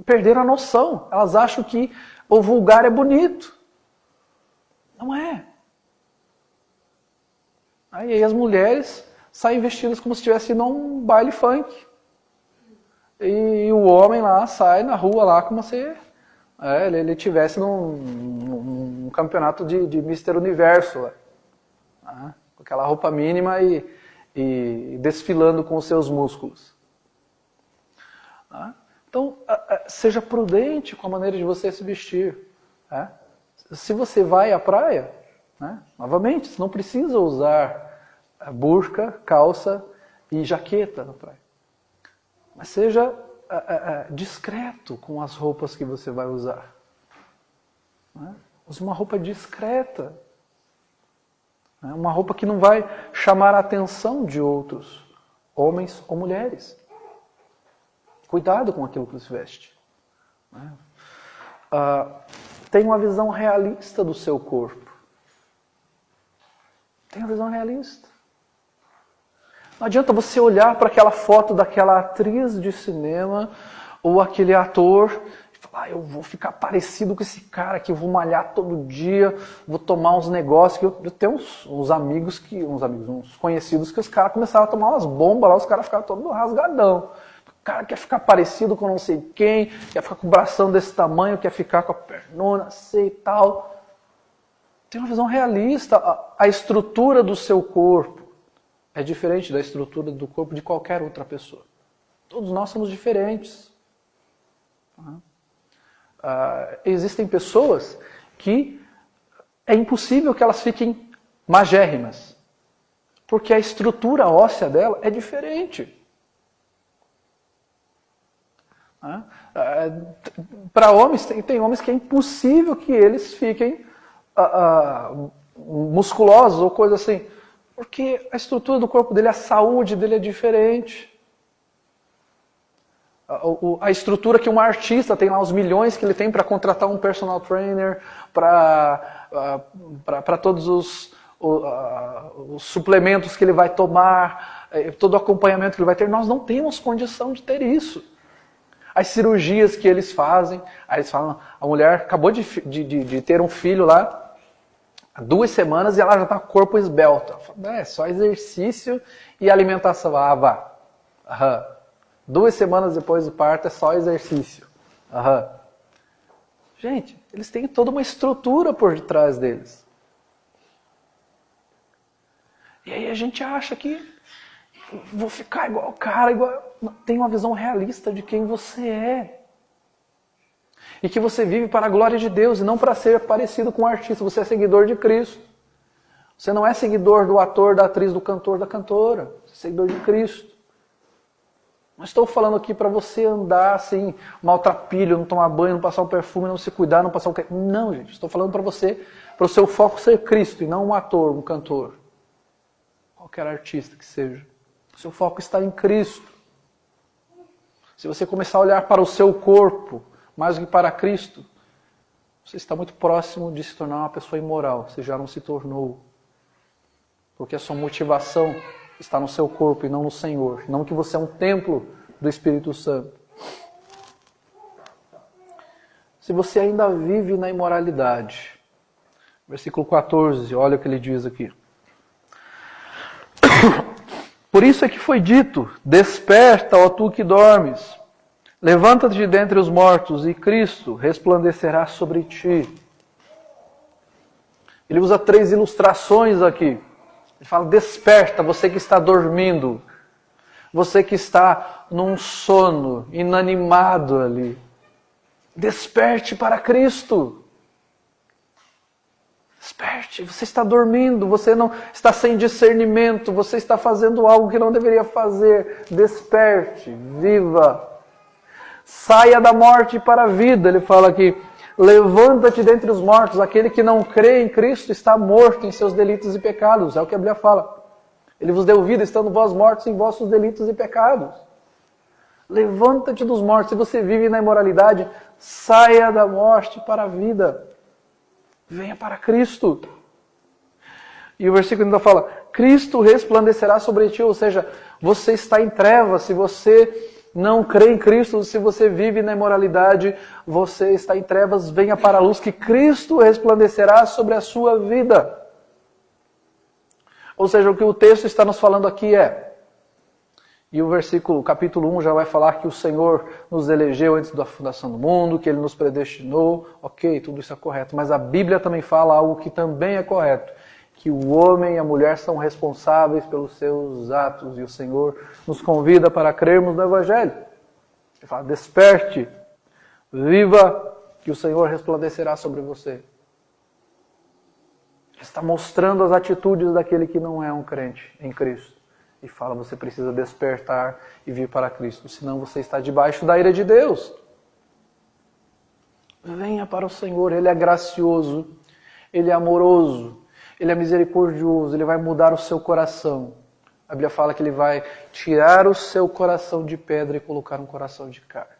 perderam a noção. Elas acham que o vulgar é bonito. Não é. Aí as mulheres saem vestidas como se estivessem num baile funk. E o homem lá sai na rua lá como se ele estivesse num campeonato de Mr. Universo. Lá, com aquela roupa mínima e desfilando com os seus músculos. Então, seja prudente com a maneira de você se vestir. Né? Se você vai à praia, né? Novamente, você não precisa usar burca, calça e jaqueta na praia. Mas seja discreto com as roupas que você vai usar. Né? Use uma roupa discreta. Né? Uma roupa que não vai chamar a atenção de outros, homens ou mulheres. Cuidado com aquilo que você veste. Né? Tenha uma visão realista do seu corpo. Tenha uma visão realista. Não adianta você olhar para aquela foto daquela atriz de cinema ou aquele ator e falar, eu vou ficar parecido com esse cara aqui, eu vou malhar todo dia, vou tomar uns negócios. Eu tenho uns amigos, uns conhecidos que os caras começaram a tomar umas bombas lá, os caras ficaram todos rasgadão. O cara quer ficar parecido com não sei quem, quer ficar com o bração desse tamanho, quer ficar com a pernona assim e tal. Tem uma visão realista. A estrutura do seu corpo é diferente da estrutura do corpo de qualquer outra pessoa. Todos nós somos diferentes. Existem pessoas que é impossível que elas fiquem magérrimas, porque a estrutura óssea dela é diferente. Para homens, tem homens que é impossível que eles fiquem musculosos ou coisa assim, porque a estrutura do corpo dele, a saúde dele é diferente. A estrutura que um artista tem lá, os milhões que ele tem para contratar um personal trainer, para todos os suplementos que ele vai tomar, todo o acompanhamento que ele vai ter, nós não temos condição de ter isso. As cirurgias que eles fazem, aí eles falam, a mulher acabou de ter um filho lá, há 2 semanas e ela já está com o corpo esbelto. É só exercício e alimentação. Vá. 2 semanas depois do parto é só exercício. Gente, eles têm toda uma estrutura por detrás deles. E aí a gente acha que vou ficar igual o cara, tem uma visão realista de quem você é. E que você vive para a glória de Deus e não para ser parecido com um artista. Você é seguidor de Cristo. Você não é seguidor do ator, da atriz, do cantor, da cantora. Você é seguidor de Cristo. Não estou falando aqui para você andar assim, maltrapilho, não tomar banho, não passar um perfume, não se cuidar, não passar um... Não, gente. Estou falando para você, para o seu foco ser Cristo e não um ator, um cantor. Qualquer artista que seja. O seu foco está em Cristo. Se você começar a olhar para o seu corpo mais do que para Cristo, você está muito próximo de se tornar uma pessoa imoral. Você já não se tornou. Porque a sua motivação está no seu corpo e não no Senhor. Não que você é um templo do Espírito Santo. Se você ainda vive na imoralidade, versículo 14, olha o que ele diz aqui. Por isso é que foi dito, desperta, ó tu que dormes, levanta-te de dentre os mortos e Cristo resplandecerá sobre ti. Ele usa 3 ilustrações aqui. Ele fala, desperta, você que está dormindo, você que está num sono, inanimado ali. Desperte para Cristo. Desperte, você está dormindo, você não está sem discernimento, você está fazendo algo que não deveria fazer. Desperte, viva. Saia da morte para a vida, ele fala aqui. Levanta-te dentre os mortos, aquele que não crê em Cristo está morto em seus delitos e pecados. É o que a Bíblia fala. Ele vos deu vida, estando vós mortos em vossos delitos e pecados. Levanta-te dos mortos, se você vive na imoralidade, saia da morte para a vida. Venha para Cristo. E o versículo ainda fala, Cristo resplandecerá sobre ti, ou seja, você está em trevas, se você não crê em Cristo, se você vive na imoralidade, você está em trevas, venha para a luz, que Cristo resplandecerá sobre a sua vida. Ou seja, o que o texto está nos falando aqui e o capítulo 1 já vai falar que o Senhor nos elegeu antes da fundação do mundo, que Ele nos predestinou, ok, tudo isso é correto, mas a Bíblia também fala algo que também é correto, que o homem e a mulher são responsáveis pelos seus atos, e o Senhor nos convida para crermos no Evangelho. Ele fala, desperte, viva, que o Senhor resplandecerá sobre você. Ele está mostrando as atitudes daquele que não é um crente em Cristo. E fala, você precisa despertar e vir para Cristo, senão você está debaixo da ira de Deus. Venha para o Senhor, Ele é gracioso, Ele é amoroso, Ele é misericordioso, Ele vai mudar o seu coração. A Bíblia fala que Ele vai tirar o seu coração de pedra e colocar um coração de carne.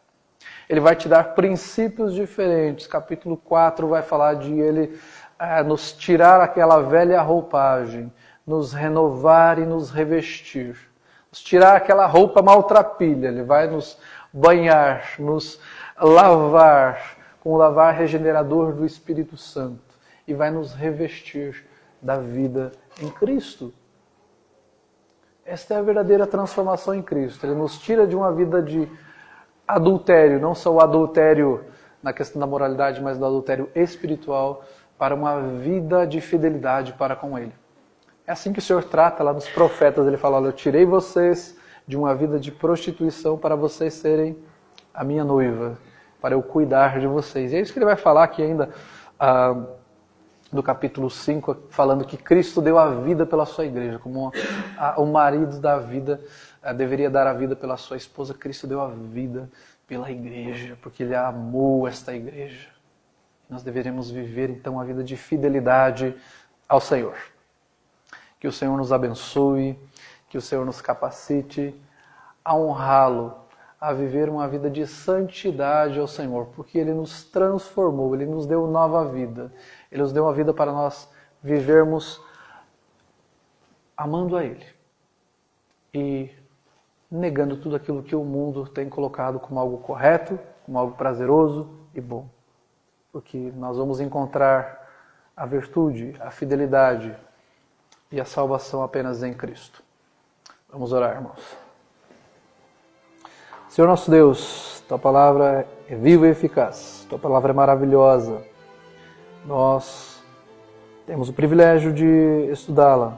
Ele vai te dar princípios diferentes. Capítulo 4 vai falar de Ele nos tirar aquela velha roupagem, nos renovar e nos revestir. Nos tirar aquela roupa maltrapilha. Ele vai nos banhar, nos lavar com o lavar regenerador do Espírito Santo. E vai nos revestir da vida em Cristo. Esta é a verdadeira transformação em Cristo. Ele nos tira de uma vida de adultério, não só o adultério na questão da moralidade, mas do adultério espiritual, para uma vida de fidelidade para com Ele. É assim que o Senhor trata lá nos profetas. Ele fala, olha, eu tirei vocês de uma vida de prostituição para vocês serem a minha noiva, para eu cuidar de vocês. E é isso que ele vai falar aqui ainda no capítulo 5, falando que Cristo deu a vida pela sua igreja, como o marido da vida deveria dar a vida pela sua esposa. Cristo deu a vida pela igreja, porque Ele amou esta igreja. Nós deveremos viver então a vida de fidelidade ao Senhor. Que o Senhor nos abençoe, que o Senhor nos capacite a honrá-lo, a viver uma vida de santidade ao Senhor, porque Ele nos transformou, Ele nos deu nova vida. Ele nos deu uma vida para nós vivermos amando a Ele e negando tudo aquilo que o mundo tem colocado como algo correto, como algo prazeroso e bom. Porque nós vamos encontrar a virtude, a fidelidade e a salvação apenas em Cristo. Vamos orar, irmãos. Senhor nosso Deus, Tua palavra é viva e eficaz, Tua palavra é maravilhosa. Nós temos o privilégio de estudá-la,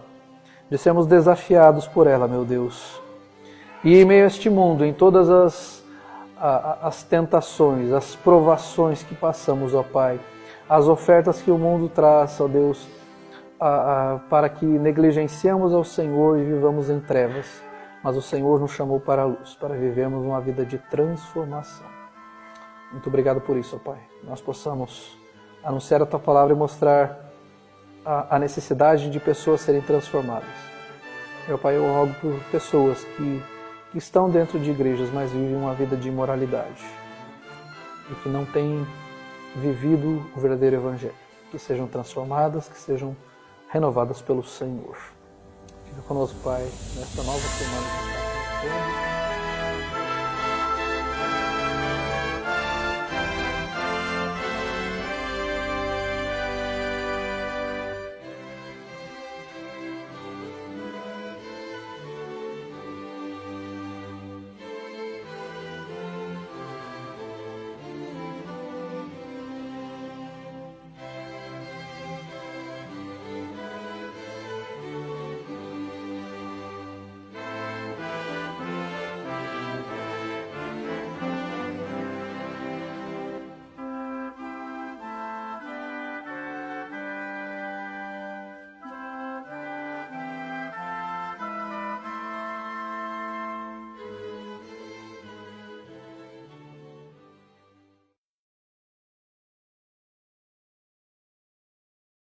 de sermos desafiados por ela, meu Deus. E em meio a este mundo, em todas as tentações, as provações que passamos, ó Pai, as ofertas que o mundo traz, ó Deus, para que negligenciemos ao Senhor e vivamos em trevas. Mas o Senhor nos chamou para a luz, para vivermos uma vida de transformação. Muito obrigado por isso, ó Pai. Nós possamos anunciar a Tua palavra e mostrar a necessidade de pessoas serem transformadas. Meu Pai, eu rogo por pessoas que estão dentro de igrejas, mas vivem uma vida de imoralidade e que não têm vivido o verdadeiro Evangelho. Que sejam transformadas, que sejam renovadas pelo Senhor. Fica conosco, Pai, nesta nova semana que está acontecendo.